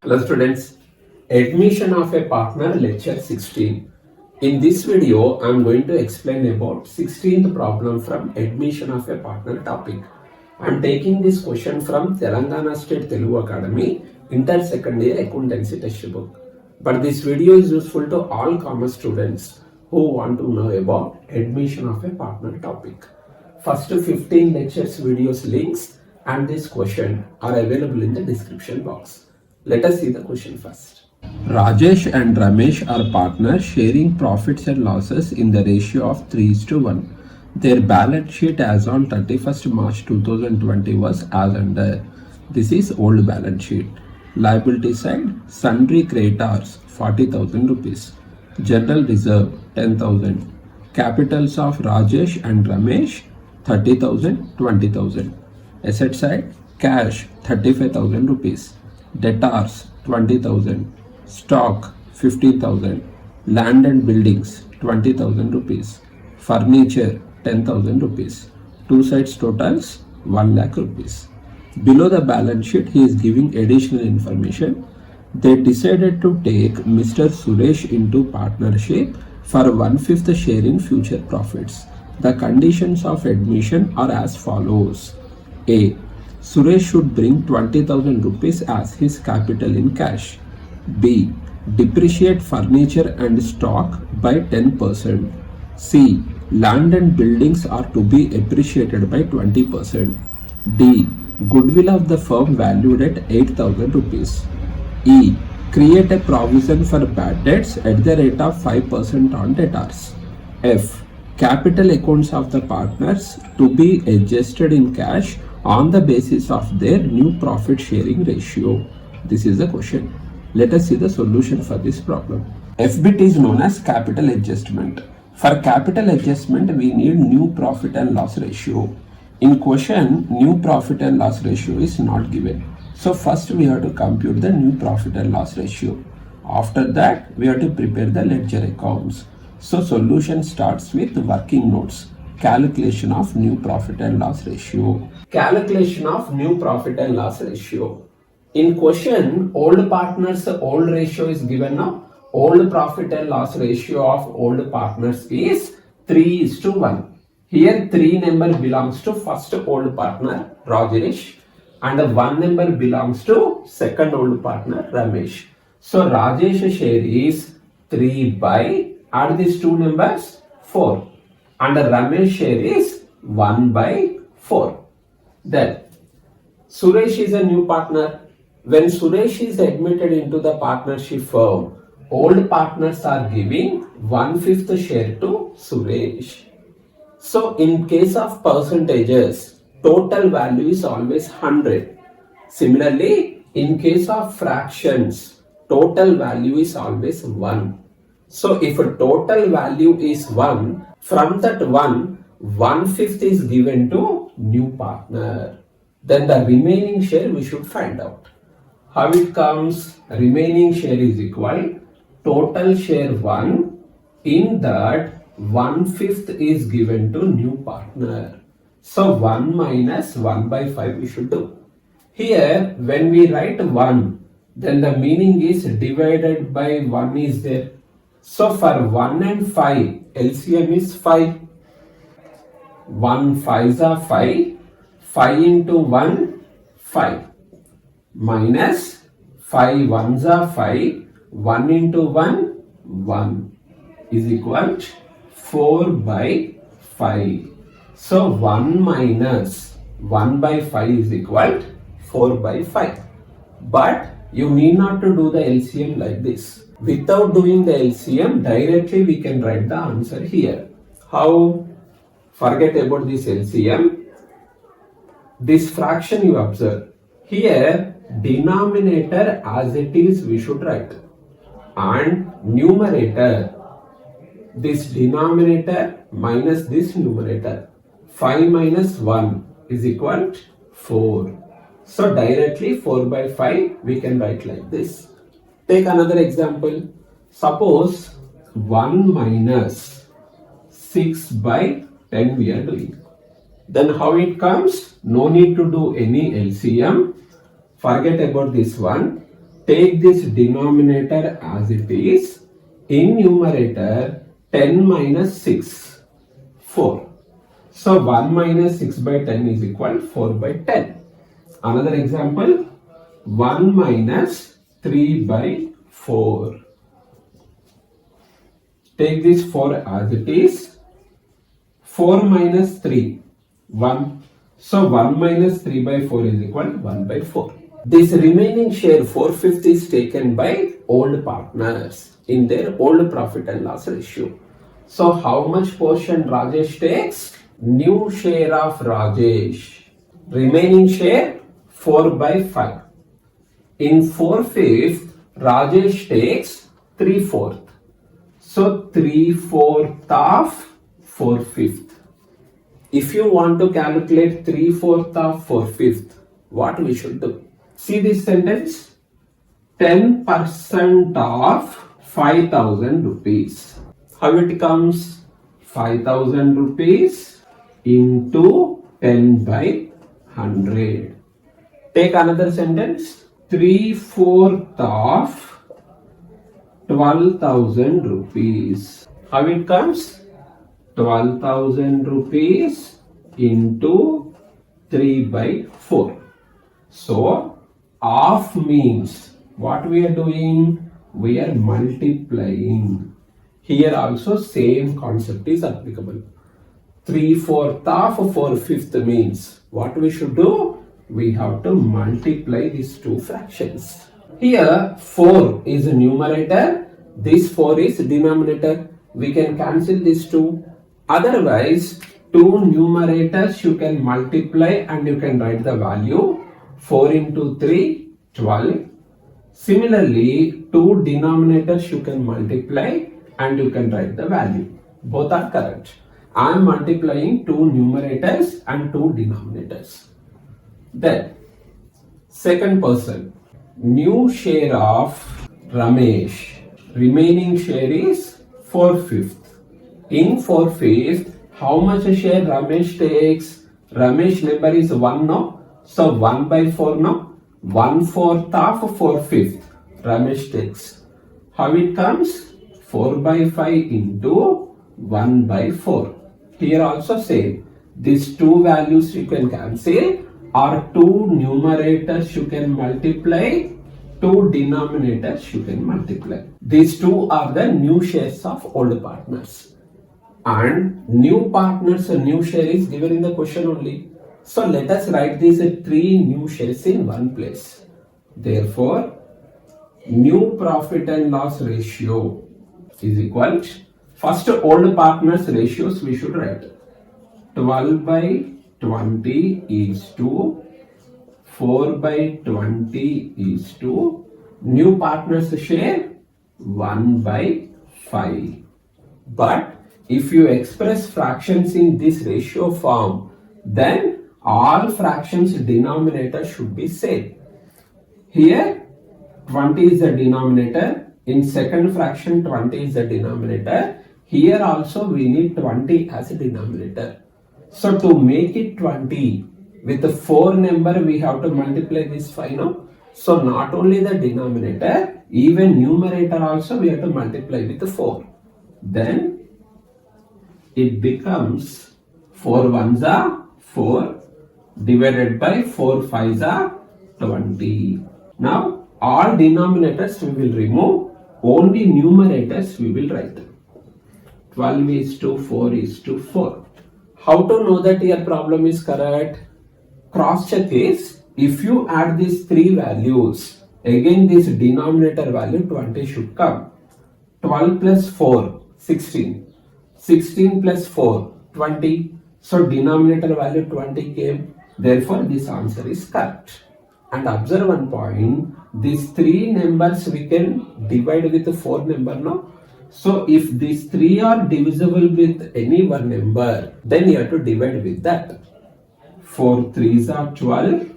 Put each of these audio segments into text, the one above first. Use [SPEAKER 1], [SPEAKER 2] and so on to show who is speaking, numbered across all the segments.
[SPEAKER 1] Hello students, admission of a partner lecture 16. In this video, I am going to explain about 16th problem from admission of a partner topic. I am taking this question from Telangana State Telugu Academy Inter-Second Year Accountancy Textbook. But this video is useful to all commerce students who want to know about admission of a partner topic. First 15 lectures videos links and this question are available in the description box. Let us see the question first. Rajesh and Ramesh are partners sharing profits and losses in the ratio of 3:1. Their balance sheet as on 31st March 2020 was as under. This is old balance sheet. Liability side, Sundry creditors 40,000 rupees. General reserve 10,000. Capitals of Rajesh and Ramesh 30,000, 20,000. Asset side, cash 35,000 rupees. Debtors 20,000, stock 15,000, land and buildings 20,000 rupees, furniture 10,000 rupees. Two sides totals 1 lakh rupees. Below the balance sheet, he is giving additional information. They decided to take Mr. Suresh into partnership for 1/5 share in future profits. The conditions of admission are as follows. A. Suresh should bring 20,000 rupees as his capital in cash. B. Depreciate furniture and stock by 10%. C. Land and buildings are to be appreciated by 20%. D. Goodwill of the firm valued at 8,000 rupees. E. Create a provision for bad debts at the rate of 5% on debtors. F. Capital accounts of the partners to be adjusted in cash on the basis of their new profit sharing ratio. This is the question. Let us see the solution for this problem. FBT is known as capital adjustment. For capital adjustment, we need new profit and loss ratio. In question, new profit and loss ratio is not given. So first we have to compute the new profit and loss ratio. After that, we have to prepare the ledger accounts. So solution starts with working notes. Calculation of new profit and loss ratio. Calculation of new profit and loss ratio. In question, old partners old ratio is given now. Old profit and loss ratio of old partners is 3:1. Here 3 number belongs to first old partner Rajesh and 1 number belongs to second old partner Ramesh. So Rajesh share is 3 by, add these two numbers 4. And the Ramesh share is 1 by 4. Then Suresh is a new partner. When Suresh is admitted into the partnership firm, old partners are giving 1/5 share to Suresh. So in case of percentages, total value is always 100. Similarly, in case of fractions, total value is always 1. So if a total value is 1, from that 1/5 is given to new partner. Then the remaining share we should find out. How it comes? Remaining share is equal total share 1. In that 1/5 is given to new partner. So 1 minus 1 by 5 we should do. Here when we write 1, then the meaning is divided by 1 is there. So for 1 and 5, LCM is 5. 1 5s are 5. 5 into 1, 5. Minus 5 1s are 5. 1 into 1, 1 is equal to 4 by 5. So 1 minus 1 by 5 is equal to 4 by 5. But you need not to do the LCM like this. Without doing the LCM, directly we can write the answer here. How? Forget about this LCM. This fraction you observe. Here, denominator as it is we should write. And numerator, this denominator minus this numerator. 5 minus 1 is equal to 4. So directly 4 by 5 we can write like this. Take another example. Suppose 1 minus 6 by 10 we are doing. Then how it comes? No need to do any LCM. Forget about this one. Take this denominator as it is. In numerator, 10 minus 6, 4. So 1 minus 6 by 10 is equal 4 by 10. Another example, 1 minus 3 by 4. Take this 4 as it is. 4 minus 3, 1. So 1 minus 3 by 4 is equal 1 by 4. This remaining share 4/5 is taken by old partners in their old profit and loss ratio. So how much portion Rajesh takes? New share of Rajesh. Remaining share 4 by 5. In 4/5, Rajesh takes 3/4. So 3/4 of 4/5. If you want to calculate 3/4 of 4/5, what we should do? See this sentence? 10% of 5,000 rupees. How it comes? 5,000 rupees into 10 by 100. Take another sentence. 3/4 of 12,000 rupees. How it comes? 12,000 rupees into 3 by 4. So, half means what we are doing? We are multiplying. Here also same concept is applicable. 3/4 of 4/5 means what we should do? We have to multiply these two fractions. Here 4 is a numerator, this 4 is denominator. We can cancel these two. Otherwise, two numerators you can multiply and you can write the value. 4 into 3, 12. Similarly, two denominators you can multiply and you can write the value. Both are correct. I am multiplying two numerators and two denominators. Then, second person, new share of Ramesh. Remaining share is 4/5. In 4/5, how much share Ramesh takes? Ramesh number is 1 now. So 1 by 4 now. 1/4 of 4/5 Ramesh takes. How it comes? 4 by 5 into 1 by 4. Here also same. These two values you can cancel, or two numerators you can multiply, two denominators you can multiply. These two are the new shares of old partners. And new partners and new share is given in the question only. So let us write these three new shares in one place. Therefore, new profit and loss ratio is equal to, first old partners ratios we should write. 12 by 20 is to 4 by 20 is to new partners share 1 by 5. But if you express fractions in this ratio form, then all fractions denominator should be same. Here 20 is the denominator. In second fraction 20 is the denominator. Here also we need 20 as a denominator. So to make it 20, with the 4 number we have to multiply this 5 now. So not only the denominator, even numerator also we have to multiply with the 4. Then it becomes 4 ones are 4 divided by 4 fives are 20. Now all denominators we will remove, only numerators we will write. 12 is to 4 is to 4. How to know that your problem is correct? Cross check is, if you add these three values, again this denominator value 20 should come. 12 plus 4, 16. 16 plus 4, 20. So denominator value 20 came. Therefore this answer is correct. And observe one point, these three numbers we can divide with the 4 number now. So if these three are divisible with any one number, then you have to divide with that. 4 threes are 12,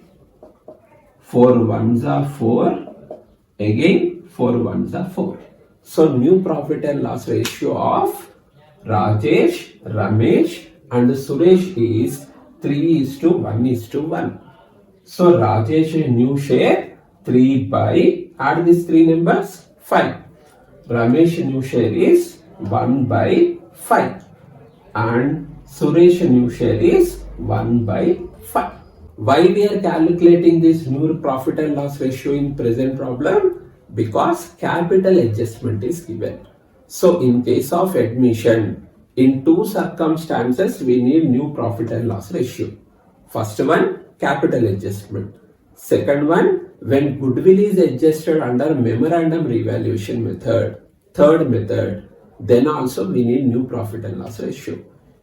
[SPEAKER 1] 4 ones are 4, again 4 ones are 4. So new profit and loss ratio of Rajesh, Ramesh and Suresh is 3 is to 1 is to 1. So Rajesh new share 3 by, add these three numbers, 5. Ramesh new share is 1 by 5. And Suresh new share is 1 by 5. Why we are calculating this new profit and loss ratio in present problem? Because capital adjustment is given. So in case of admission, in two circumstances we need new profit and loss ratio. First one, capital adjustment. Second one, when goodwill is adjusted under memorandum revaluation method. Third method, then also we need new profit and loss ratio.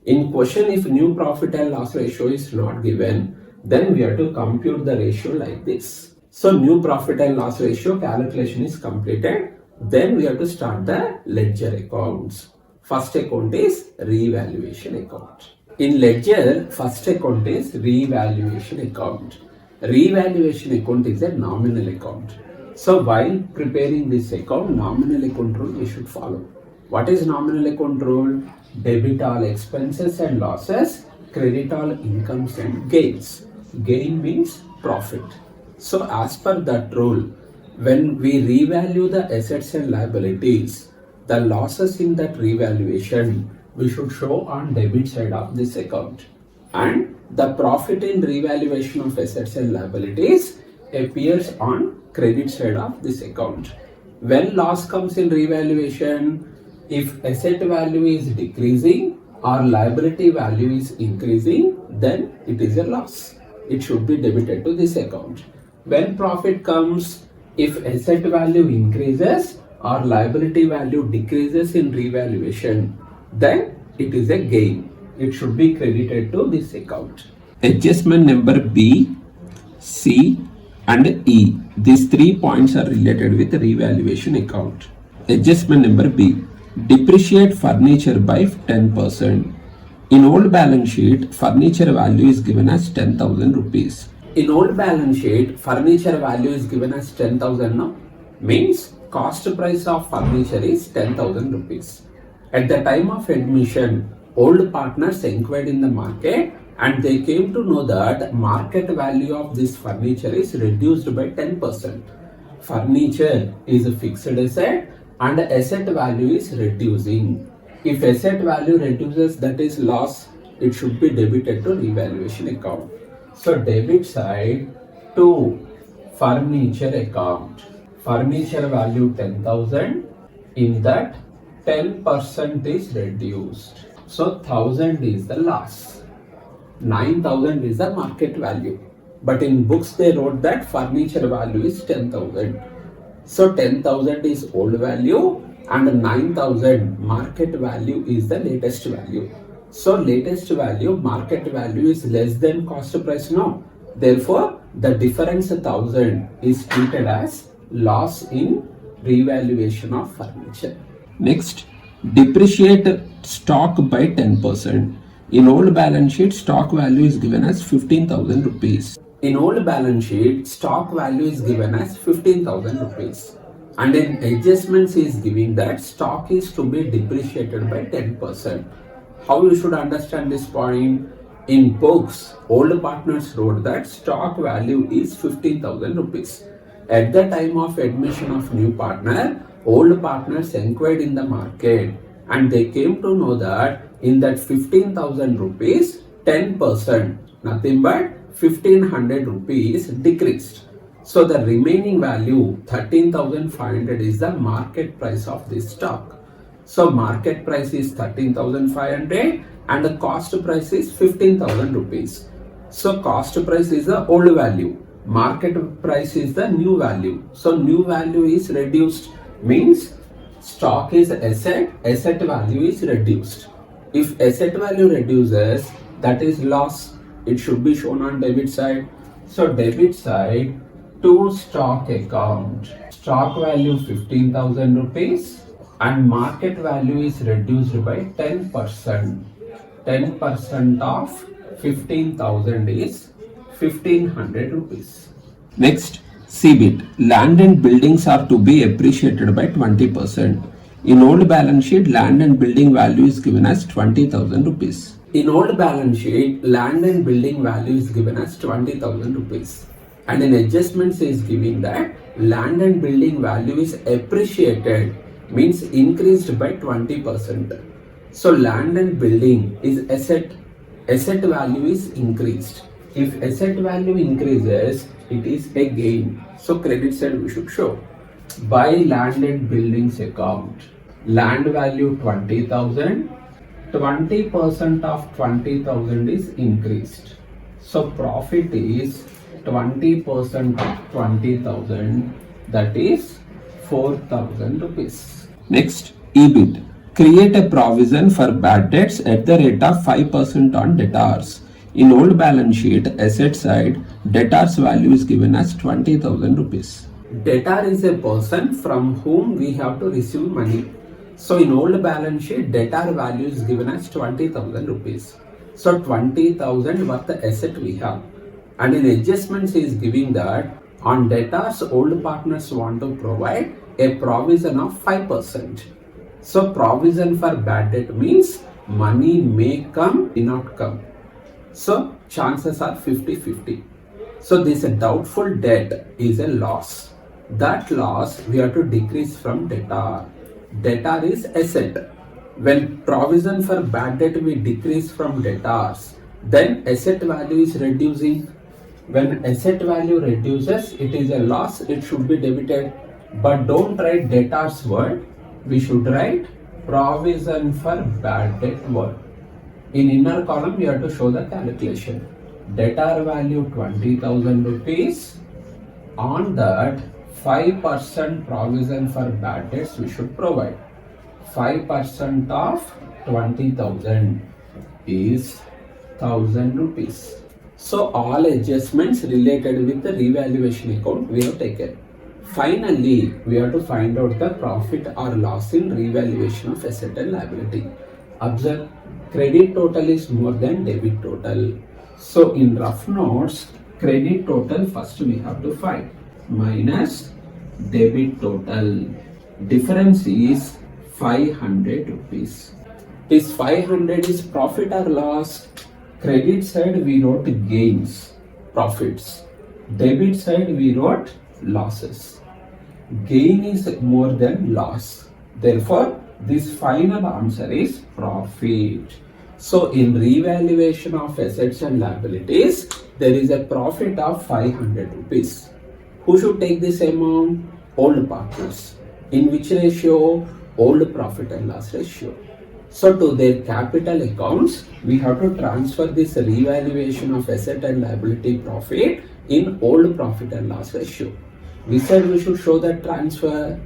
[SPEAKER 1] In question, if new profit and loss ratio is not given, then we have to compute the ratio like this. So new profit and loss ratio calculation is completed. Then we have to start the ledger accounts. First account is revaluation account. In ledger, first account is revaluation account. Revaluation account is a nominal account. So while preparing this account, nominal account rule we should follow. What is nominal account rule? Debit all expenses and losses, credit all incomes and gains. Gain means profit. So as per that rule, when we revalue the assets and liabilities, the losses in that revaluation we should show on debit side of this account, and the profit in revaluation of assets and liabilities appears on credit side of this account. When loss comes in revaluation, if asset value is decreasing or liability value is increasing, then it is a loss. It should be debited to this account. When profit comes, if asset value increases or liability value decreases in revaluation, then it is a gain. It should be credited to this account. Adjustment number B, C and E. These 3 points are related with the revaluation account. Adjustment number B. Depreciate furniture by 10%. In old balance sheet, furniture value is given as 10,000 rupees. In old balance sheet, furniture value is given as 10,000 now. Means cost price of furniture is 10,000 rupees. At the time of admission, old partners inquired in the market and they came to know that market value of this furniture is reduced by 10%. Furniture is a fixed asset and asset value is reducing. If asset value reduces, that is loss, it should be debited to revaluation account. So debit side to furniture account. Furniture value 10,000, in that 10% is reduced. So 1,000 is the loss. 9,000 is the market value. But in books they wrote that furniture value is 10,000. So 10,000 is old value and 9,000 market value is the latest value. So latest value, market value is less than cost price now. Therefore, the difference 1,000 is treated as loss in revaluation of furniture. Next, depreciate stock by 10%. In old balance sheet, stock value is given as 15,000 rupees. In old balance sheet, stock value is given as 15,000 rupees. And in adjustments is giving that stock is to be depreciated by 10%. How you should understand this point? In books, old partners wrote that stock value is 15,000 rupees. At the time of admission of new partner, old partners inquired in the market and they came to know that in that 15,000 rupees, 10%, nothing but 1,500 rupees decreased. So the remaining value 13,500 is the market price of this stock. So market price is 13,500 and the cost price is 15,000 rupees. So cost price is the old value. Market price is the new value. So new value is reduced, means stock is asset value is reduced. If asset value reduces, that is loss. It should be shown on debit side. So debit side to stock account. Stock value 15,000 rupees and market value is reduced by 10%. 10% of 15,000 is 1,500 rupees. Next, CBIT. Land and buildings are to be appreciated by 20%. In old balance sheet, land and building value is given as 20,000 rupees. In old balance sheet, land and building value is given as 20,000 rupees. And in adjustments is giving that land and building value is appreciated, means increased by 20%. So land and building is asset value is increased. If asset value increases, it is a gain. So credit side we should show. By land and buildings account, land value 20,000, 20% of 20,000 is increased. So profit is 20% of 20,000, that is 4,000 rupees. Next, EBIT. Create a provision for bad debts at the rate of 5% on debtors. In old balance sheet, asset side, debtors value is given as 20,000 rupees. Debtor is a person from whom we have to receive money. So in old balance sheet, debtor value is given as 20,000 rupees. So 20,000 worth the asset we have. And in adjustments is giving that on debtors, old partners want to provide a provision of 5%. So provision for bad debt means money may come, may not come. So chances are 50-50. So this doubtful debt is a loss. That loss we have to decrease from debtor. Debtor is asset. When provision for bad debt we decrease from debtors, then asset value is reducing. When asset value reduces, it is a loss, it should be debited. But don't write debtors word, we should write provision for bad debt word. In inner column, you have to show the calculation. Debtor value 20,000 rupees. On that, 5% provision for bad debts we should provide. 5% of 20,000 is 1,000 rupees. So all adjustments related with the revaluation account we have taken. Finally, we have to find out the profit or loss in revaluation of asset and liability. Observe, credit total is more than debit total. So in rough notes, credit total first we have to find minus debit total. Difference is 500 rupees. This 500 is profit or loss? Credit side we wrote gains, profits. Debit side we wrote losses. Gain is more than loss. Therefore, this final answer is profit. So in revaluation of assets and liabilities, there is a profit of 500 rupees. Who should take this amount? Old partners. In which ratio? Old profit and loss ratio. So to their capital accounts, we have to transfer this revaluation of asset and liability profit in old profit and loss ratio. We said we should show the transfer.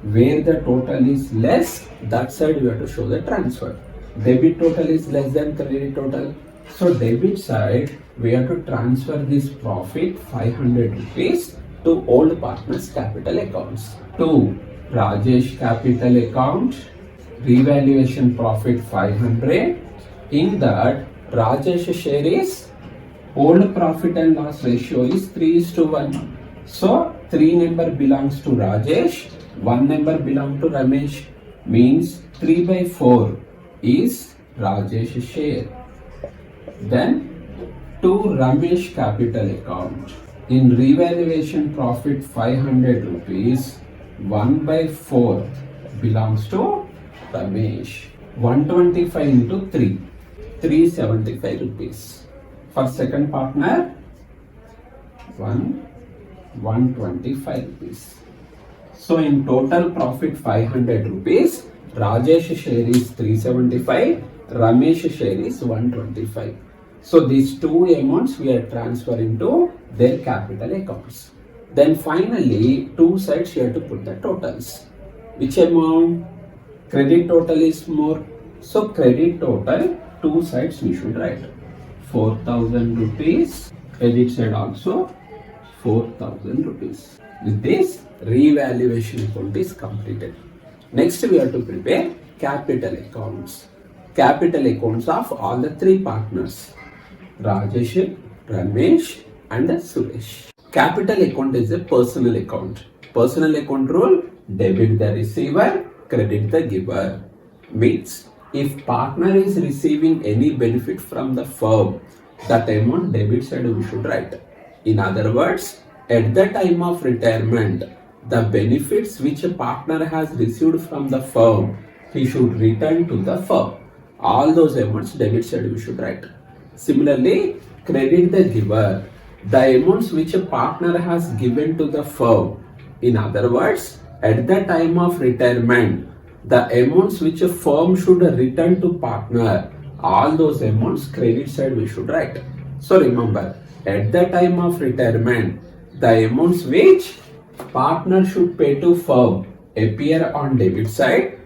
[SPEAKER 1] Where the total is less, that side we have to show the transfer. Debit total is less than credit total. So debit side, we have to transfer this profit 500 rupees to old partners capital accounts. To Rajesh capital account, revaluation profit 500. In that, Rajesh share is old profit and loss ratio is 3:1. So 3 number belongs to Rajesh, 1 number belongs to Ramesh, means 3/4 is Rajesh share. Then to Ramesh capital account, in revaluation profit 500 rupees, 1/4 belongs to Ramesh. 125 into 3, 375 rupees. For second partner, 125 rupees. So in total profit 500 rupees, Rajesh share is 375, Ramesh share is 125. So these two amounts we are transferring to their capital accounts. Then finally, two sides you have to put the totals. Which amount? Credit total is more. So credit total, two sides we should write. 4,000 rupees. Credit side also 4,000 rupees. With this, revaluation account is completed. Next, we have to prepare capital accounts. Capital accounts of all the three partners, Rajesh, Ramesh and Suresh. Capital account is a personal account. Personal account rule, debit the receiver, credit the giver. Means, if partner is receiving any benefit from the firm, that amount debit side we should write. In other words, at the time of retirement, the benefits which a partner has received from the firm, he should return to the firm. All those amounts debit side we should write. Similarly, credit the giver, the amounts which a partner has given to the firm. In other words, at the time of retirement, the amounts which a firm should return to partner, all those amounts credit side we should write. So remember, at the time of retirement, the amounts which partner should pay to firm appear on debit side.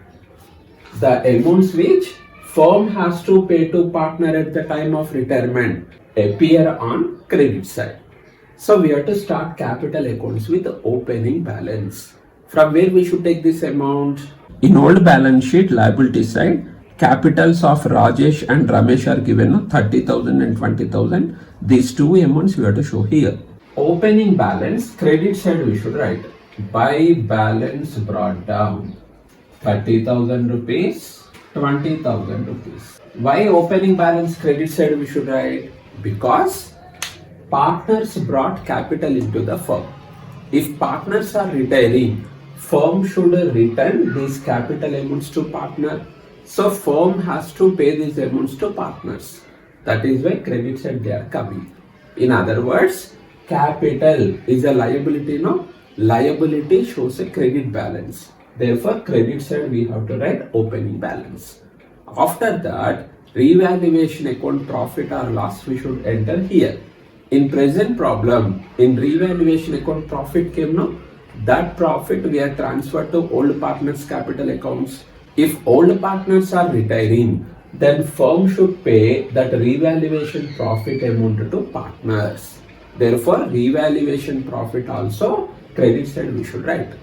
[SPEAKER 1] The amounts which firm has to pay to partner at the time of retirement appear on credit side. So we have to start capital accounts with opening balance. From where we should take this amount? In old balance sheet liability side, capitals of Rajesh and Ramesh are given 30,000 and 20,000. These two amounts we have to show here. Opening balance, credit side we should write. By balance brought down 30,000 rupees, 20,000 rupees. Why opening balance credit side we should write? Because partners brought capital into the firm. If partners are retiring, firm should return these capital amounts to partner. So firm has to pay these amounts to partners. That is why credit side they are coming. In other words, capital is a liability, no? Liability shows a credit balance. Therefore, credit side we have to write opening balance. After that, revaluation account profit or loss we should enter here. In present problem, in revaluation account profit came, no? That profit we are transferred to old partners capital accounts. If old partners are retiring, then firm should pay that revaluation profit amount to partners. Therefore, revaluation profit also credit side we should write.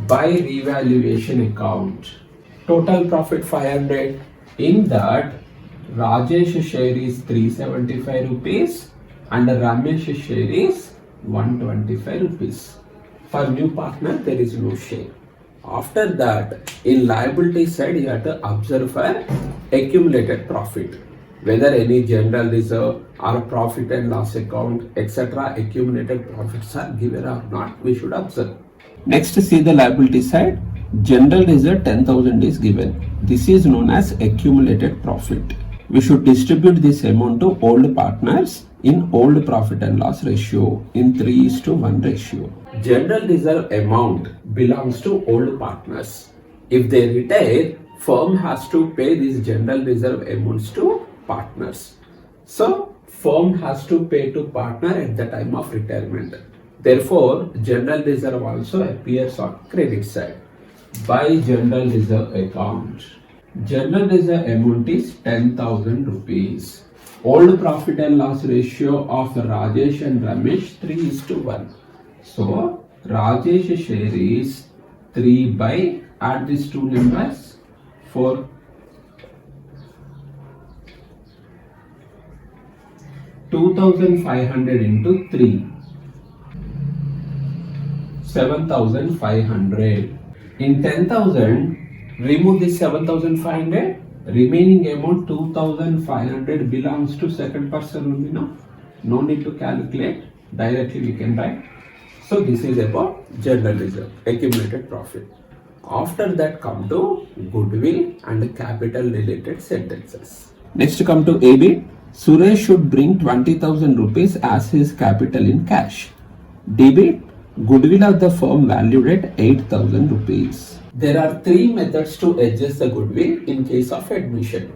[SPEAKER 1] By revaluation account, total profit 500. In that, Rajesh share is 375 rupees and Ramesh share is 125 rupees. For new partner, there is no share. After that, in liability side, you have to observe for accumulated profit. Whether any general reserve or profit and loss account, etc., accumulated profits are given or not, we should observe. Next, see the liability side. General reserve 10,000 is given. This is known as accumulated profit. We should distribute this amount to old partners in old profit and loss ratio in 3:1 ratio. General reserve amount belongs to old partners. If they retire, firm has to pay these general reserve amounts to partners. So, firm has to pay to partner at the time of retirement. Therefore, general reserve also appears on credit side. By general reserve account, general reserve amount is 10,000 rupees. Old profit and loss ratio of Rajesh and Ramesh 3:1. So, Rajesh share is 3 by, add these two numbers, 4. 2,500 into 3. 7,500. In 10,000, remove this 7,500. Remaining amount 2,500 belongs to second person only, no need to calculate. Directly we can write. So this is about general reserve, accumulated profit. After that come to goodwill and capital related sentences. Next come to AB. Suresh should bring 20,000 rupees as his capital in cash. Debit, goodwill of the firm valued at 8,000 rupees. There are three methods to adjust the goodwill in case of admission.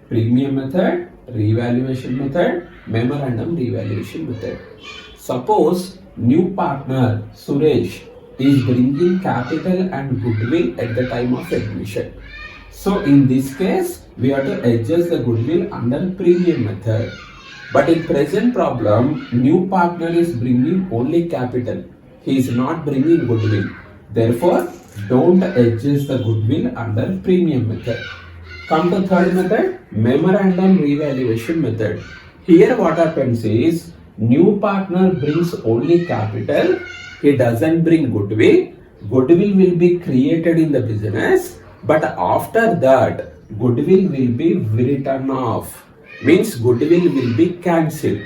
[SPEAKER 1] Premium method, revaluation method, memorandum revaluation method. Suppose new partner Suresh is bringing capital and goodwill at the time of admission. So in this case, we have to adjust the goodwill under premium method. But in present problem, new partner is bringing only capital. He is not bringing goodwill. Therefore, don't adjust the goodwill under premium method. Come to third method, memorandum revaluation method. Here what happens is, new partner brings only capital. He doesn't bring goodwill. Goodwill will be created in the business, but after that, goodwill will be written off. Means goodwill will be cancelled.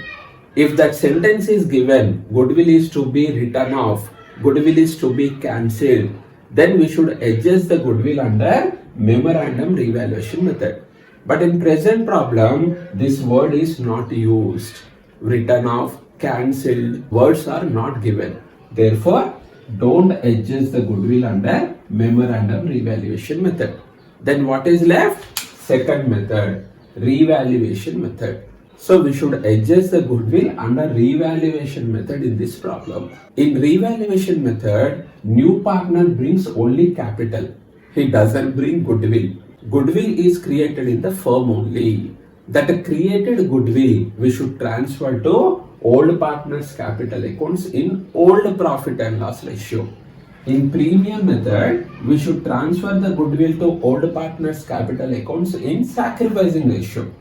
[SPEAKER 1] If that sentence is given, goodwill is to be written off, goodwill is to be cancelled, then we should adjust the goodwill under memorandum revaluation method. But in present problem, this word is not used. Written off, cancelled, words are not given. Therefore, don't adjust the goodwill under memorandum revaluation method. Then what is left? Second method, revaluation method. So we should adjust the goodwill under revaluation method in this problem. In revaluation method, new partner brings only capital. He doesn't bring goodwill. Goodwill is created in the firm only. That created goodwill we should transfer to old partner's capital accounts in old profit and loss ratio. In premium method, we should transfer the goodwill to old partner's capital accounts in sacrificing ratio.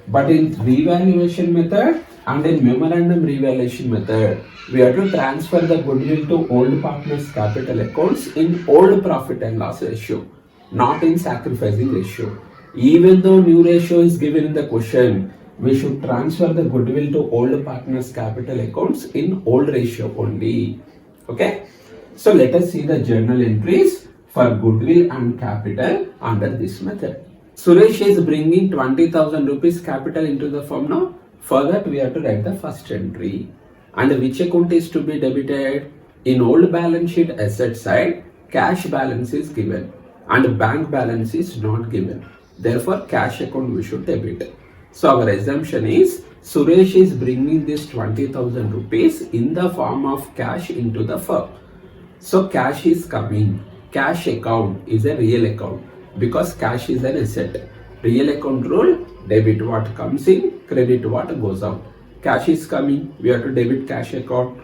[SPEAKER 1] But in revaluation method and in memorandum revaluation method, we have to transfer the goodwill to old partner's capital accounts in old profit and loss ratio, not in sacrificing ratio. Even though new ratio is given in the question, we should transfer the goodwill to old partner's capital accounts in old ratio only. Okay? So let us see the journal entries for goodwill and capital under this method. Suresh is bringing 20,000 rupees capital into the firm now. For that we have to write the first entry. And which account is to be debited? In old balance sheet asset side, cash balance is given and bank balance is not given. Therefore, cash account we should debit. So our assumption is Suresh is bringing this 20,000 rupees in the form of cash into the firm. So cash is coming. Cash account is a real account because cash is an asset. Real account rule, debit what comes in, credit what goes out. Cash is coming, we have to debit cash account.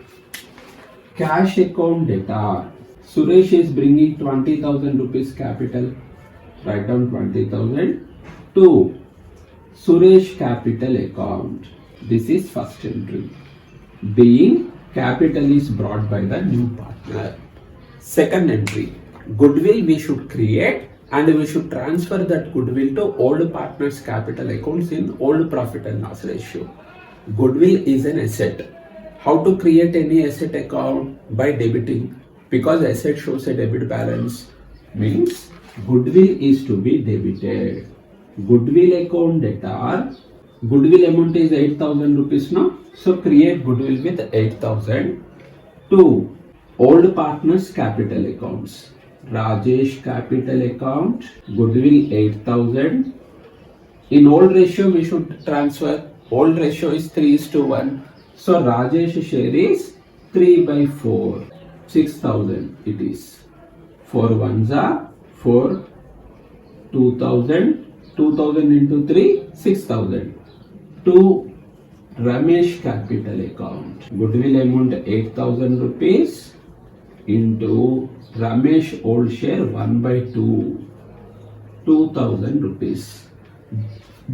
[SPEAKER 1] Cash account debtor. Suresh is bringing 20,000 rupees capital. Write down 20,000 to Suresh capital account. This is first entry. Being capital is brought by the new partner. Second entry, goodwill we should create and we should transfer that goodwill to old partner's capital accounts in old profit and loss ratio. Goodwill is an asset. How to create any asset account? By debiting. Because asset shows a debit balance, means goodwill is to be debited. Goodwill account debtor. Goodwill amount is 8,000 rupees now. So create goodwill with 8,000 to old partners capital accounts. Rajesh capital account, goodwill 8,000. In old ratio we should transfer. Old ratio is 3:1. So Rajesh share is 3/4. 6,000 it is. 4 ones are 4. 2,000. 2,000 into 3, 6,000. To Ramesh capital account. Goodwill amount 8,000 rupees into Ramesh old share 1/2. 2,000 rupees.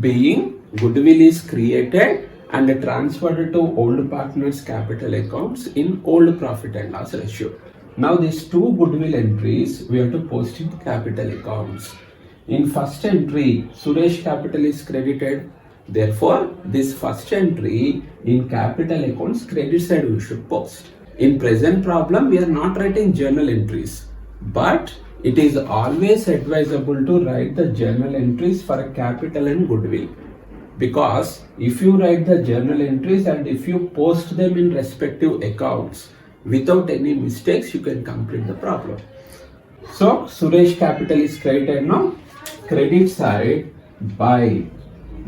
[SPEAKER 1] Being goodwill is created and transferred to old partners capital accounts in old profit and loss ratio. Now these two goodwill entries we have to post in capital accounts. In first entry, Suresh capital is credited. Therefore, this first entry in capital accounts credit side we should post. In present problem, we are not writing journal entries, but it is always advisable to write the journal entries for capital and goodwill. Because if you write the journal entries and if you post them in respective accounts without any mistakes, you can complete the problem. So, Suresh capital is credited now. Credit side by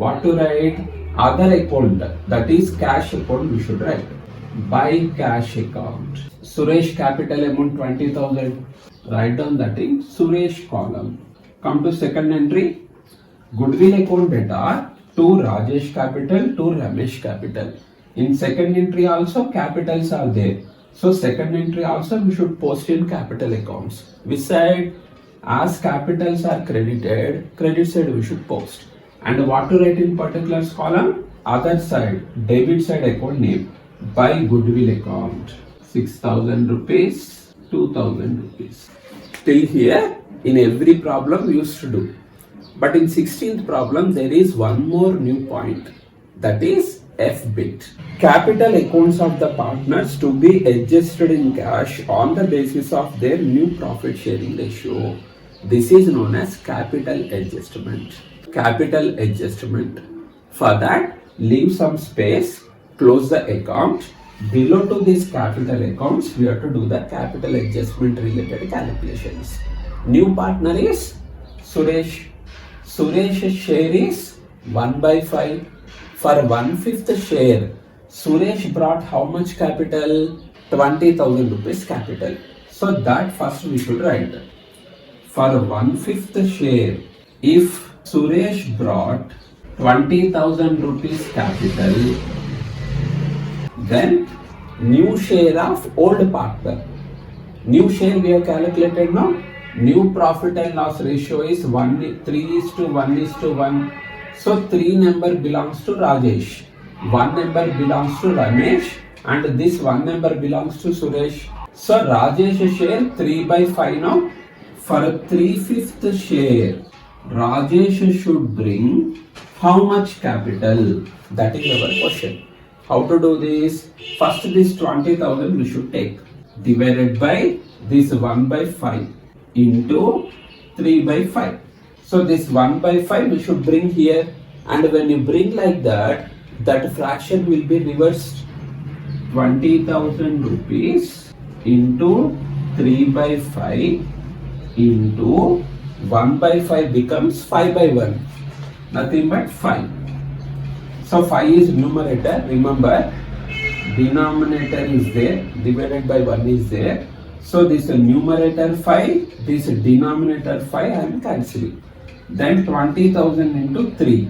[SPEAKER 1] what to write? Other account, that is cash account we should write. By cash account. Suresh capital amount 20,000. Write down that in Suresh column. Come to second entry. Goodwill account debtor to Rajesh capital to Ramesh capital. In second entry also capitals are there. So second entry also we should post in capital accounts. Which side? As capitals are credited, credit side we should post. And what to write in particulars column? Other side, debit side account name. By goodwill account. 6,000 rupees, 2,000 rupees. Till here, in every problem we used to do. But in 16th problem, there is one more new point. That is F bit. Capital accounts of the partners to be adjusted in cash on the basis of their new profit sharing ratio. This is known as capital adjustment. Capital adjustment. For that, leave some space, close the account. Below to these capital accounts, we have to do the capital adjustment related calculations. New partner is Suresh. Suresh's share is 1/5. For 1/5 share, Suresh brought how much capital? 20,000 rupees capital. So that first we should write. For 1/5 share, if Suresh brought 20,000 rupees capital, then new share of old partner. New share we have calculated now. New profit and loss ratio is 3:1:1. So 3 number belongs to Rajesh, 1 number belongs to Ramesh, and this 1 number belongs to Suresh. So Rajesh share 3/5 now. For 3/5 share, Rajesh should bring how much capital? That is our question. How to do this? First this 20,000 we should take, divided by this 1/5 into 3/5. So this 1/5 we should bring here, and when you bring like that, that fraction will be reversed. 20,000 rupees into 3/5 into 1/5 becomes 5/1. Nothing but 5. So 5 is numerator. Remember, denominator is there, divided by 1 is there. So this numerator 5, this denominator 5 I am cancelling. Then 20,000 into 3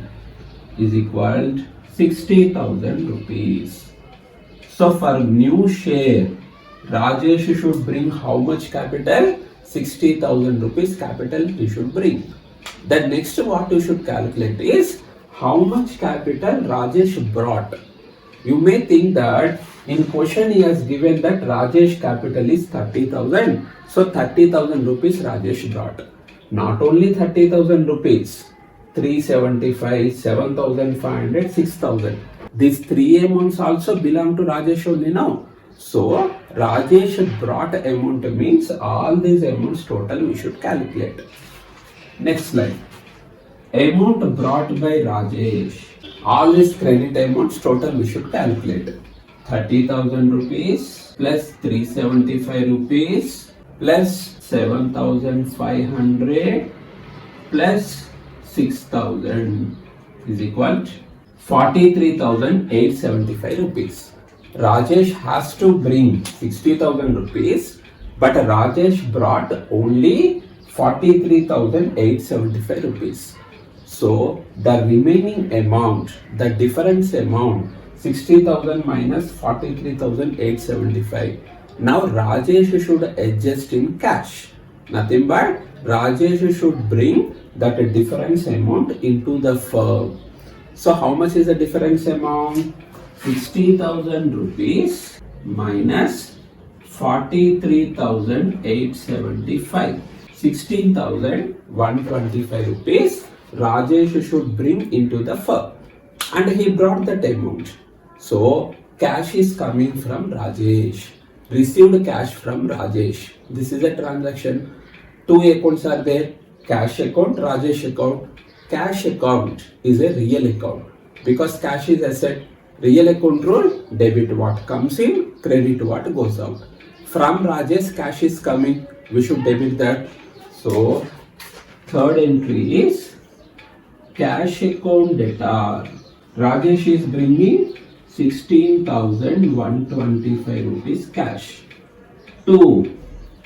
[SPEAKER 1] is equal to 60,000 rupees. So for new share, Rajesh should bring how much capital? 60,000 rupees capital he should bring. Then next what you should calculate is how much capital Rajesh brought. You may think that in question he has given that Rajesh capital is 30,000. So 30,000 rupees Rajesh brought. Not only 30,000 rupees, 375, 7,500, 6,000. These three amounts also belong to Rajesh only now. So Rajesh brought amount means all these amounts total we should calculate. Next slide. Amount brought by Rajesh. All these credit amounts total we should calculate. 30,000 rupees plus 375 rupees plus 7,500 plus 6,000 is equal to 43,875 rupees. Rajesh has to bring 60,000 rupees, but Rajesh brought only 43,875 rupees. So the remaining amount, the difference amount, 60,000 minus 43,875. Now Rajesh should adjust in cash. Nothing but Rajesh should bring that difference amount into the firm. So how much is the difference amount? 60,000 rupees minus 43,875. 16,125 rupees Rajesh should bring into the firm, and he brought that amount. So cash is coming from Rajesh. Received cash from Rajesh. This is a transaction. Two accounts are there. Cash account, Rajesh account. Cash account is a real account because cash is asset. Real account rule, debit what comes in, credit what goes out. From Rajesh cash is coming, we should debit that. So third entry is cash account debtor. Rajesh is bringing 16,125 rupees cash. 2.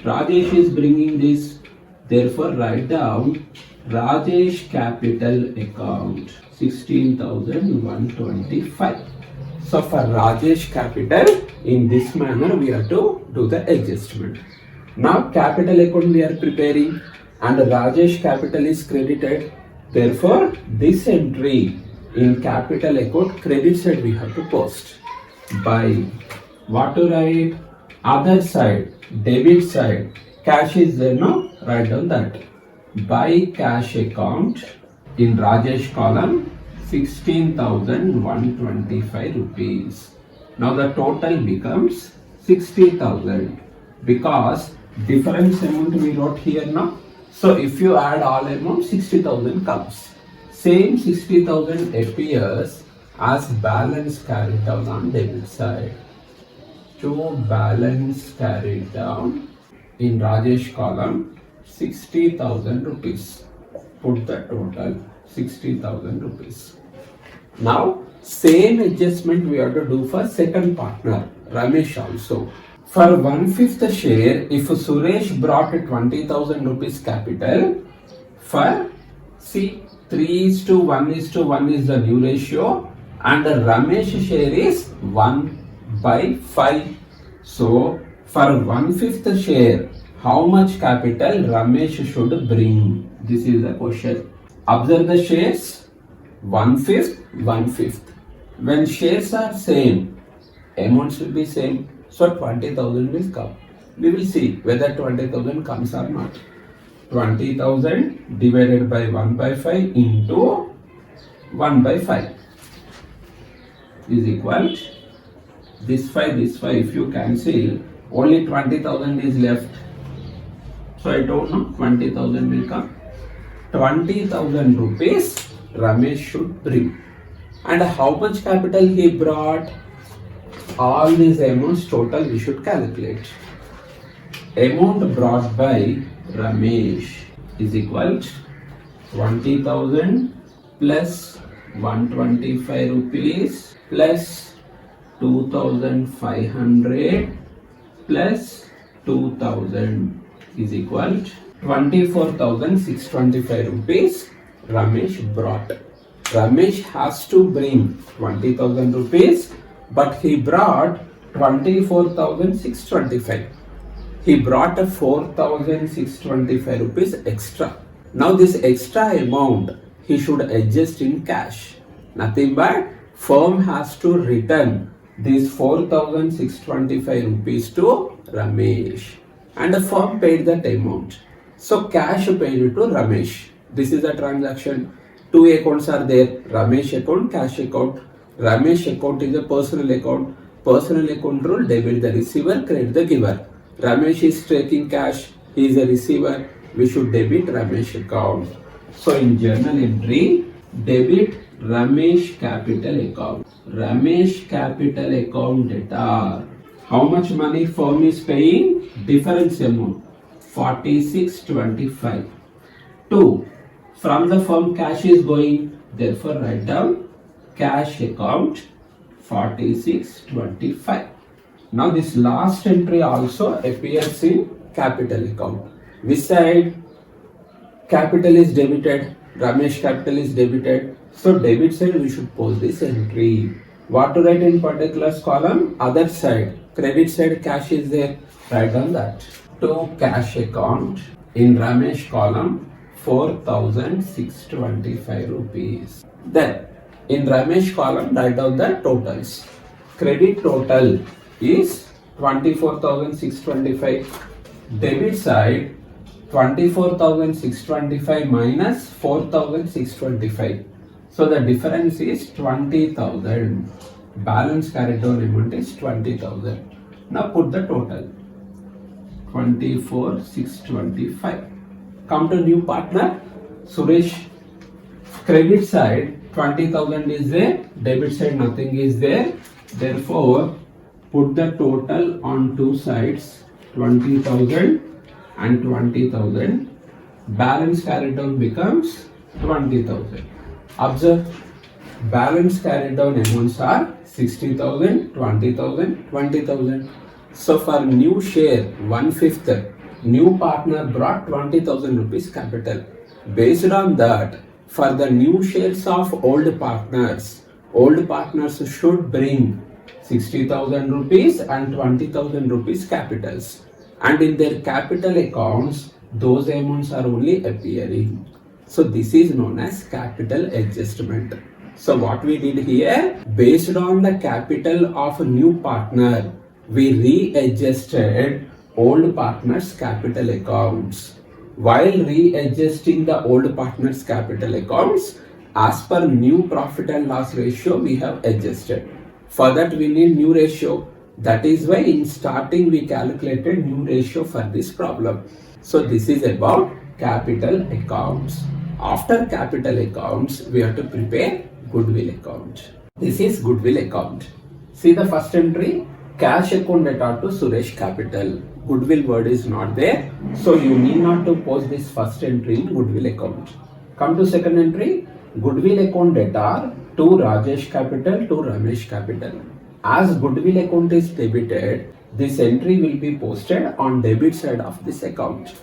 [SPEAKER 1] Rajesh is bringing this. Therefore, write down Rajesh capital account 16,125. So for Rajesh capital, in this manner we have to do the adjustment. Now capital account we are preparing, and Rajesh capital is credited. Therefore, this entry in capital account credit side we have to post by what to write? Other side, debit side, cash is there now, write down that by cash account in Rajesh column 16,125 rupees. Now the total becomes 60,000 because difference amount we wrote here now. So if you add all amount, 60,000 comes. Same 60,000 appears as balance carried down on debit side. To balance carried down in Rajesh column 60,000 rupees. Put the total 60,000 rupees. Now same adjustment we have to do for second partner Ramesh also. For 1/5 share, if Suresh brought 20,000 rupees capital, for see 3:1:1 is the new ratio and the Ramesh share is 1/5. So for 1/5 share, how much capital Ramesh should bring? This is the question. Observe the shares 1/5, 1/5. When shares are same, amounts will be same. So 20,000 will come. We will see whether 20,000 comes or not. 20,000 divided by 1/5 into 1/5 is equal to this 5 if you cancel, only 20,000 is left. So I don't know, 20,000 will come. 20,000 rupees Ramesh should bring. And how much capital he brought? All these amounts total we should calculate. Amount brought by Ramesh is equal to 20,000 plus 125 rupees plus 2,500 plus 2,000 is equal to 24,625 rupees Ramesh brought. Ramesh has to bring 20,000 rupees, but he brought 24,625. He brought a 4,625 rupees extra. Now this extra amount he should adjust in cash. Nothing but firm has to return these 4,625 rupees to Ramesh, and the firm paid that amount. So cash paid to Ramesh. This is a transaction. Two accounts are there, Ramesh account, cash account. Ramesh account is a personal account. Personal account rule, debit the receiver, credit the giver. Ramesh is taking cash, he is a receiver, we should debit Ramesh account. So in journal entry, debit Ramesh capital account. Ramesh capital account debtor. How much money firm is paying? Difference amount 4625. 2. From the firm cash is going, therefore write down cash account 4625. Now this last entry also appears in capital account. Which side? Capital is debited, Ramesh capital is debited. So debit side we should post this entry. What to write in particular column? Other side. Credit side cash is there. Write down that. To cash account in Ramesh column 4,625 rupees. Then in Ramesh column write down the totals. Credit total is 24,625. Debit side 24,625 minus 4,625. So the difference is 20,000. Balance carried down amount is 20,000. Now put the total 24,625. Come to new partner Suresh. Credit side 20,000 is there, debit side nothing is there. Therefore put the total on two sides 20,000 and 20,000. Balance carried down becomes 20,000. Observe, balance carried down amounts are 60,000, 20,000, 20,000. So for new share 1/5, new partner brought 20,000 rupees capital. Based on that, for the new shares of old partners should bring 60,000 rupees and 20,000 rupees capitals. And in their capital accounts, those amounts are only appearing. So this is known as capital adjustment. So what we did here, based on the capital of a new partner, we readjusted old partners' capital accounts. While readjusting the old partners' capital accounts, As per new profit and loss ratio, we have adjusted. For that, we need new ratio. That is why in starting we calculated new ratio for this problem. So this is about capital accounts. After capital accounts, we have to prepare goodwill account. This is goodwill account. See the first entry, cash account debtor to Suresh capital. Goodwill word is not there, so you need not to post this first entry in goodwill account. Come to second entry, goodwill account debtor to Rajesh capital to Ramesh capital. As goodwill account is debited, this entry will be posted on debit side of this account.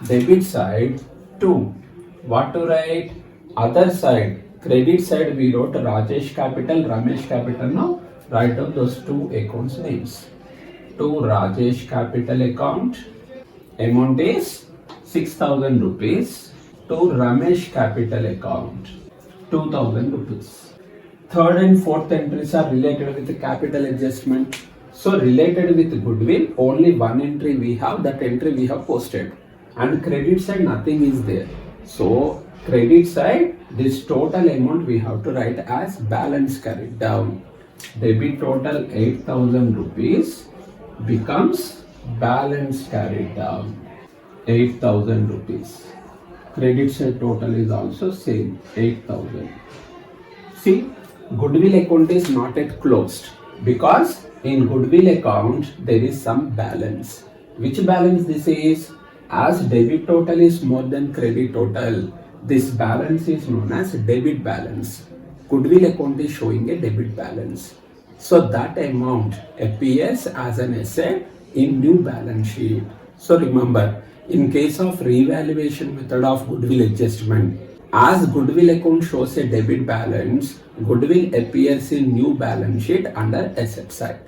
[SPEAKER 1] Debit side to, what to write? Other side, credit side we wrote Rajesh capital, Ramesh capital. Now write down those two accounts names. To Rajesh capital account, amount is 6,000 rupees. To Ramesh capital account, 2,000 rupees. Third and fourth entries are related with the capital adjustment. So related with goodwill, only one entry we have, that entry we have posted. And credit side, nothing is there. So credit side, this total amount we have to write as balance carried down. Debit total 8,000 rupees becomes balance carried down 8,000 rupees. Credit side total is also same 8,000. See, goodwill account is not yet closed because in goodwill account there is some balance. Which balance this is? As debit total is more than credit total, this balance is known as debit balance. Goodwill account is showing a debit balance. So that amount appears as an asset in new balance sheet. So remember, in case of revaluation method of goodwill adjustment, as goodwill account shows a debit balance, goodwill appears in new balance sheet under asset side.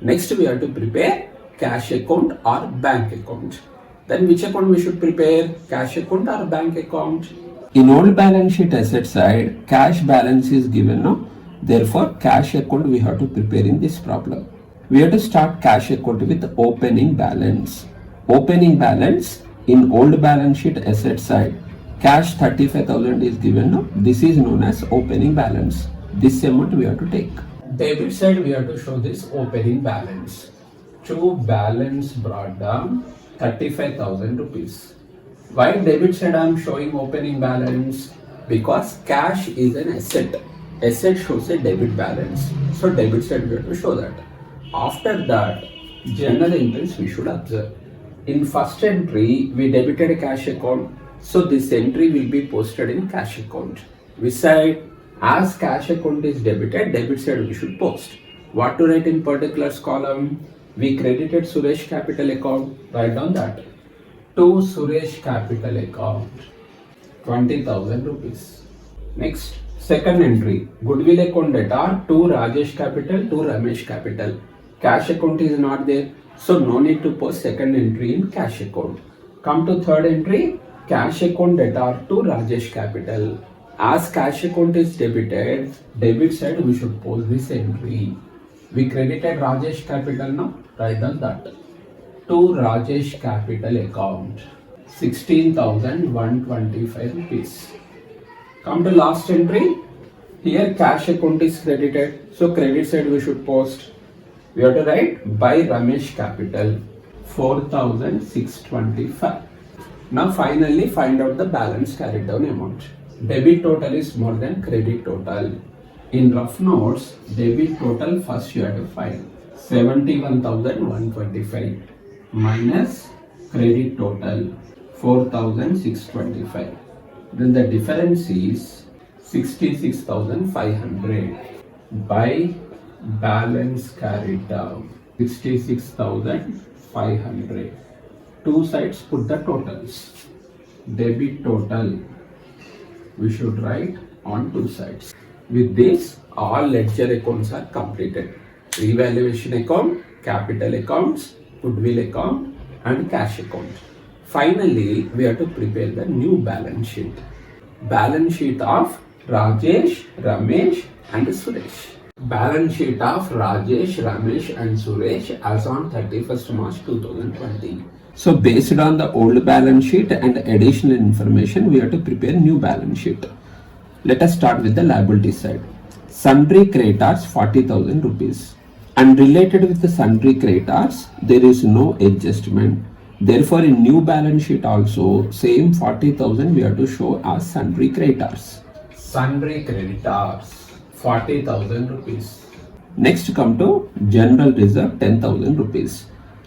[SPEAKER 1] Next we have to prepare cash account or bank account. Then which account we should prepare? Cash account or bank account? In old balance sheet asset side, cash balance is given now. Therefore, cash account we have to prepare in this problem. We have to start cash account with opening balance. Opening balance in old balance sheet asset side, cash 35,000 is given now. This is known as opening balance. This amount we have to take. Debit side we have to show this opening balance. To balance brought down 35,000 rupees. Why debit side I am showing opening balance? Because cash is an asset. Asset shows a debit balance. So debit side we have to show that. After that, general entries we should observe. In first entry, we debited a cash account. So this entry will be posted in cash account. Which side? As cash account is debited, debit side we should post. What to write in particulars column? We credited Suresh capital account. Write down that. To Suresh capital account, 20,000 rupees. Next, second entry, goodwill account debtor to Rajesh capital to Ramesh capital. Cash account is not there, so no need to post second entry in cash account. Come to third entry, cash account debtor to Rajesh capital. As cash account is debited, debit side we should post this entry. We credited Rajesh capital now, write down that. To Rajesh capital account, 16,125 rupees. Come to last entry. Here cash account is credited, so credit side we should post. We have to write by Ramesh capital, 4,625. Now finally find out the balance carried down amount. Debit total is more than credit total. In rough notes, debit total first you have to find 71,125 minus credit total 4,625. Then the difference is 66,500 by balance carried down 66,500. Two sides put the totals. Debit total we should write on two sides. With this, all ledger accounts are completed. Revaluation account, capital accounts, goodwill account and cash account. Finally, we have to prepare the new balance sheet. Balance sheet of Rajesh, Ramesh and Suresh. Balance sheet of Rajesh, Ramesh and Suresh as on 31st March 2020. So based on the old balance sheet and additional information, we have to prepare new balance sheet. Let us start with the liability side. Sundry creditors 40,000 rupees. And related with the sundry creditors, there is no adjustment. Therefore, in new balance sheet also, same 40,000 we have to show as sundry creditors. Sundry creditors 40,000 rupees. Next come to general reserve 10,000 rupees.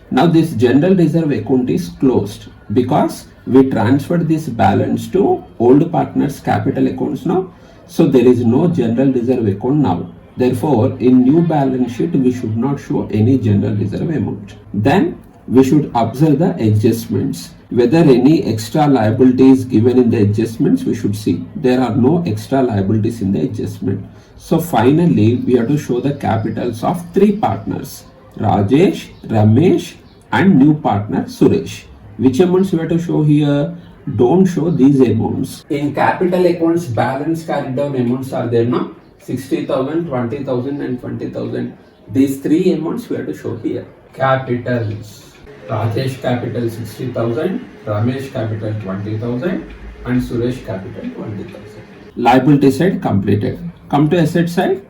[SPEAKER 1] Now this general reserve account is closed because we transferred this balance to old partners capital accounts now. So there is no general reserve account now. Therefore, in new balance sheet we should not show any general reserve amount. Then we should observe the adjustments. Whether any extra liabilities given in the adjustments, we should see. There are no extra liabilities in the adjustment. So finally, we have to show the capitals of three partners, Rajesh, Ramesh and new partner Suresh. Which amounts we have to show here? Don't show these amounts. In capital accounts, balance carried down amounts are there now. 60,000, 20,000 and 20,000. These three amounts we have to show here. Capitals. Rajesh capital 60,000, Ramesh capital 20,000 and Suresh capital 20,000. Liability side completed. Come to asset side.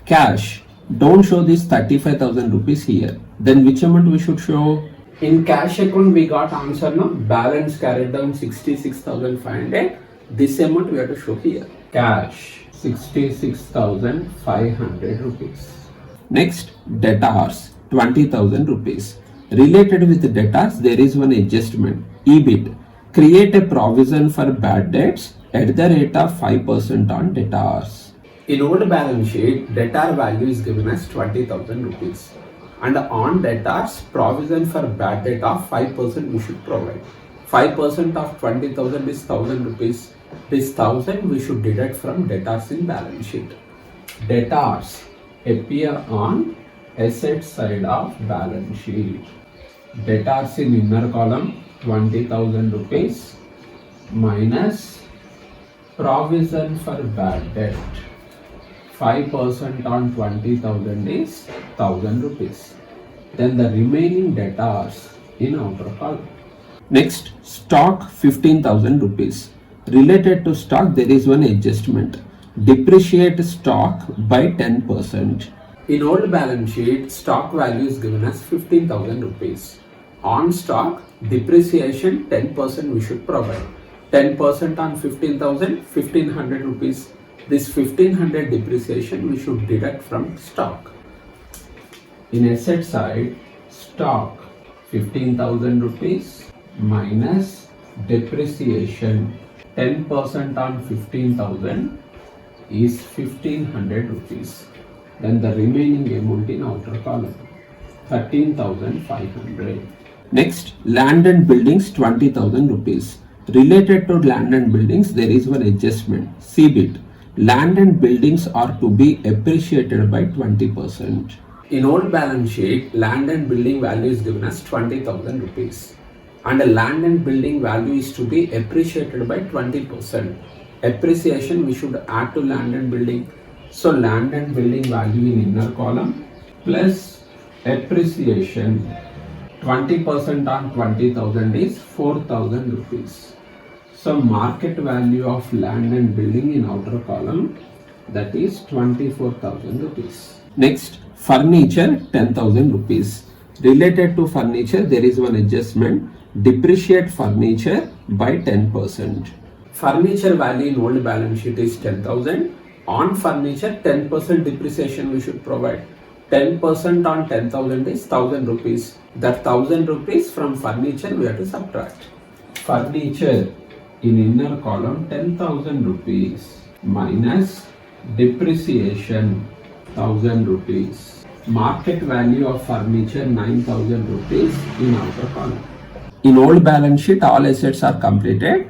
[SPEAKER 1] Cash. Don't show this 35,000 rupees here. Then which amount we should show? In cash account we got answer now. Balance carried down 66,500. This amount we have to show here. Cash 66,500 rupees. Next, debtors 20,000 rupees. Related with debtors, there is one adjustment. EBIT. Create a provision for bad debts at the rate of 5% on debtors. In old balance sheet, debtor value is given as 20,000 rupees. And on debtors, provision for bad debt of 5% we should provide. 5% of 20,000 is 1,000 rupees. This 1,000 we should deduct from debtors in balance sheet. Debtors appear on asset side of balance sheet. Debtors in inner column 20,000 rupees minus provision for bad debt. 5% on 20,000 is 1,000 rupees. Then the remaining debtors in outer column. Next, stock 15,000 rupees. Related to stock, there is one adjustment. Depreciate stock by 10%. In old balance sheet, stock value is given as 15,000 rupees. On stock, depreciation 10% we should provide. 10% on 15,000, 1,500 rupees. This 1,500 depreciation we should deduct from stock. In asset side, stock 15,000 rupees minus depreciation 10% on 15,000 is 1,500 rupees. Then the remaining amount in outer column 13,500. Next, land and buildings 20,000 rupees. Related to land and buildings, there is one adjustment. CBIT. Land and buildings are to be appreciated by 20%. In old balance sheet, land and building value is given as 20,000 rupees. And the land and building value is to be appreciated by 20%. Appreciation we should add to land and building. So land and building value in inner column plus appreciation 20% on 20,000 is 4,000 rupees. So market value of land and building in outer column, that is 24,000 rupees. Next, furniture 10,000 rupees. Related to furniture, there is one adjustment. Depreciate furniture by 10%. Furniture value in old balance sheet is 10,000. On furniture, 10% depreciation we should provide. 10% on 10,000 is 1,000 rupees. That 1,000 rupees from furniture we have to subtract. Furniture in inner column 10,000 rupees minus depreciation 1,000 rupees. Market value of furniture 9,000 rupees in outer column. In old balance sheet, all assets are completed.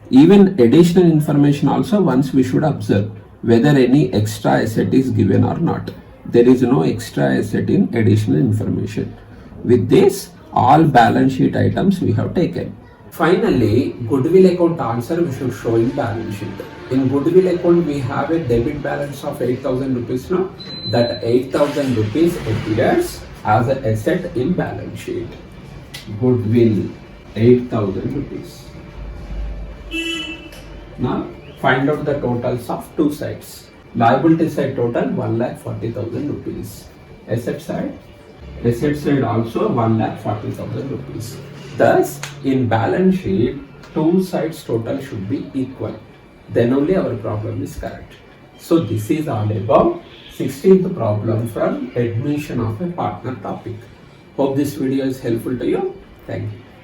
[SPEAKER 1] Even additional information also once we should observe whether any extra asset is given or not. There is no extra asset in additional information. With this, all balance sheet items we have taken. Finally, goodwill account answer we should show in balance sheet. In goodwill account, we have a debit balance of 8,000 rupees now. That 8,000 rupees appears as an asset in balance sheet. Goodwill 8,000 rupees. Now Find out the totals of two sides. Liability side total 1,40,000 rupees. Asset side also 1,40,000 rupees. Thus, in balance sheet, two sides total should be equal. Then only our problem is correct. So this is all about 16th problem from admission of a partner topic. Hope this video is helpful to you. Thank you.